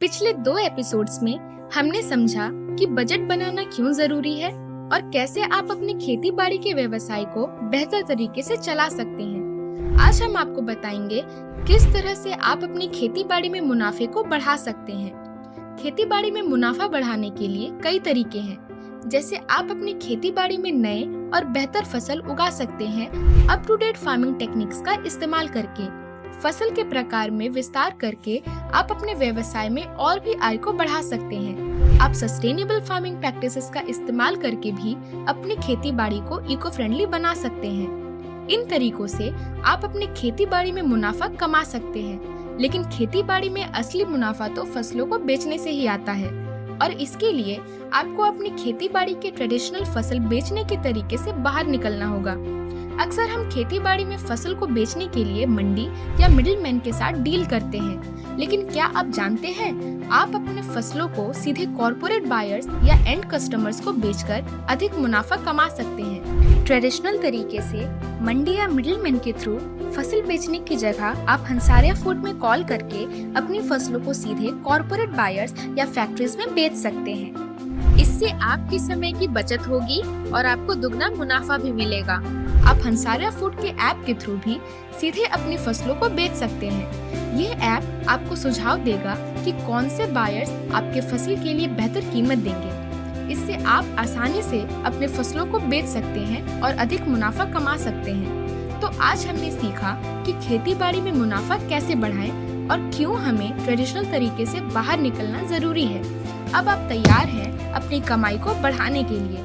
पिछले 2 एपिसोड्स में हमने समझा कि बजट बनाना क्यों जरूरी है और कैसे आप अपने खेती बाड़ी के व्यवसाय को बेहतर तरीके से चला सकते हैं। आज हम आपको बताएंगे किस तरह से आप अपनी खेती बाड़ी में मुनाफे को बढ़ा सकते हैं। खेती बाड़ी में मुनाफा बढ़ाने के लिए कई तरीके हैं, जैसे आप अपनी खेती बाड़ी में नए और बेहतर फसल उगा सकते हैं up to date farming techniques का इस्तेमाल करके। फसल के प्रकार में विस्तार करके आप अपने व्यवसाय में और भी आय को बढ़ा सकते हैं। आप सस्टेनेबल फार्मिंग प्रैक्टिसेस का इस्तेमाल करके भी अपनी खेती बाड़ी को इको फ्रेंडली बना सकते हैं। इन तरीकों से आप अपने खेती बाड़ी में मुनाफा कमा सकते हैं, लेकिन खेती बाड़ी में असली मुनाफा तो फसलों को बेचने से ही आता है और इसके लिए आपको अपनी खेती बाड़ी के ट्रेडिशनल फसल बेचने के तरीके से बाहर निकलना होगा। अक्सर हम खेती बाड़ी में फसल को बेचने के लिए मंडी या मिडिलमैन के साथ डील करते हैं, लेकिन क्या आप जानते हैं आप अपने फसलों को सीधे कॉर्पोरेट बायर्स या एंड कस्टमर्स को बेचकर अधिक मुनाफा कमा सकते हैं। ट्रेडिशनल तरीके से मंडी या मिडिलमैन के थ्रू फसल बेचने की जगह आप हंसारिया फूड में कॉल करके अपनी फसलों को सीधे कॉर्पोरेट बायर्स या फैक्ट्रीज में बेच सकते हैं। इससे आपकी समय की बचत होगी और आपको दुगना मुनाफा भी मिलेगा। आप हंसारिया फूड के ऐप के थ्रू भी सीधे अपनी फसलों को बेच सकते हैं। यह ऐप आपको सुझाव देगा कि कौन से बायर्स आपके फसल के लिए बेहतर कीमत देंगे। इससे आप आसानी से अपने फसलों को बेच सकते हैं और अधिक मुनाफा कमा सकते हैं। तो आज हमने सीखा कि खेती बाड़ी में मुनाफा कैसे बढ़ाएं और क्यों हमें ट्रेडिशनल तरीके से बाहर निकलना जरूरी है। अब आप तैयार हैं अपनी कमाई को बढ़ाने के लिए।